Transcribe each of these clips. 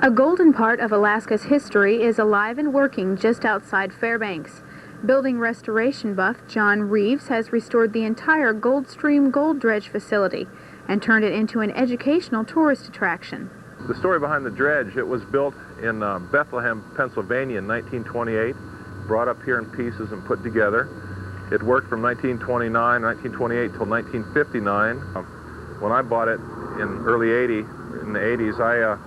A golden part of Alaska's history is alive and working just outside Fairbanks. Building restoration buff John Reeves has restored the entire Goldstream Gold Dredge facility and turned it into an educational tourist attraction. The story behind the dredge, it was built in Bethlehem, Pennsylvania in 1928, brought up here in pieces and put together. It worked from 1929, 1928 till 1959. When I bought it in the 80s, I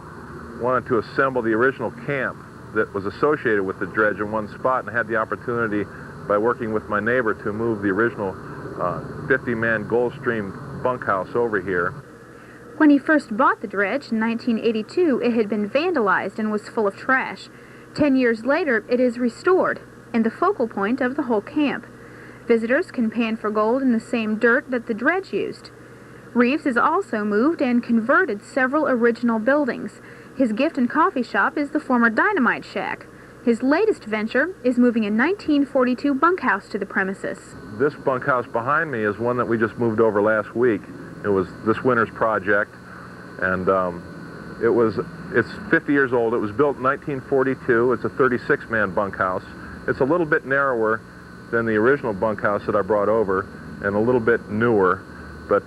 wanted to assemble the original camp that was associated with the dredge in one spot, and had the opportunity, by working with my neighbor, to move the original 50-man Goldstream bunkhouse over here. When he first bought the dredge in 1982, it had been vandalized and was full of trash. 10 years later, it is restored and the focal point of the whole camp. Visitors can pan for gold in the same dirt that the dredge used. Reeves has also moved and converted several original buildings. His gift and coffee shop is the former Dynamite Shack. His latest venture is moving a 1942 bunkhouse to the premises. This bunkhouse behind me is one that we just moved over last week. It was this winter's project, and it's 50 years old. It was built in 1942. It's a 36-man bunkhouse. It's a little bit narrower than the original bunkhouse that I brought over, and a little bit newer. But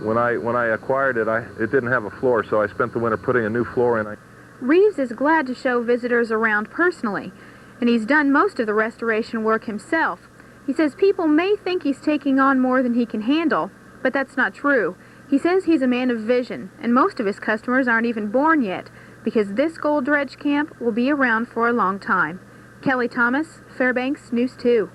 when I acquired it, it didn't have a floor, so I spent the winter putting a new floor in. Reeves is glad to show visitors around personally, and he's done most of the restoration work himself. He says people may think he's taking on more than he can handle, but that's not true. He says he's a man of vision, and most of his customers aren't even born yet, because this gold dredge camp will be around for a long time. Kelly Thomas, Fairbanks News 2.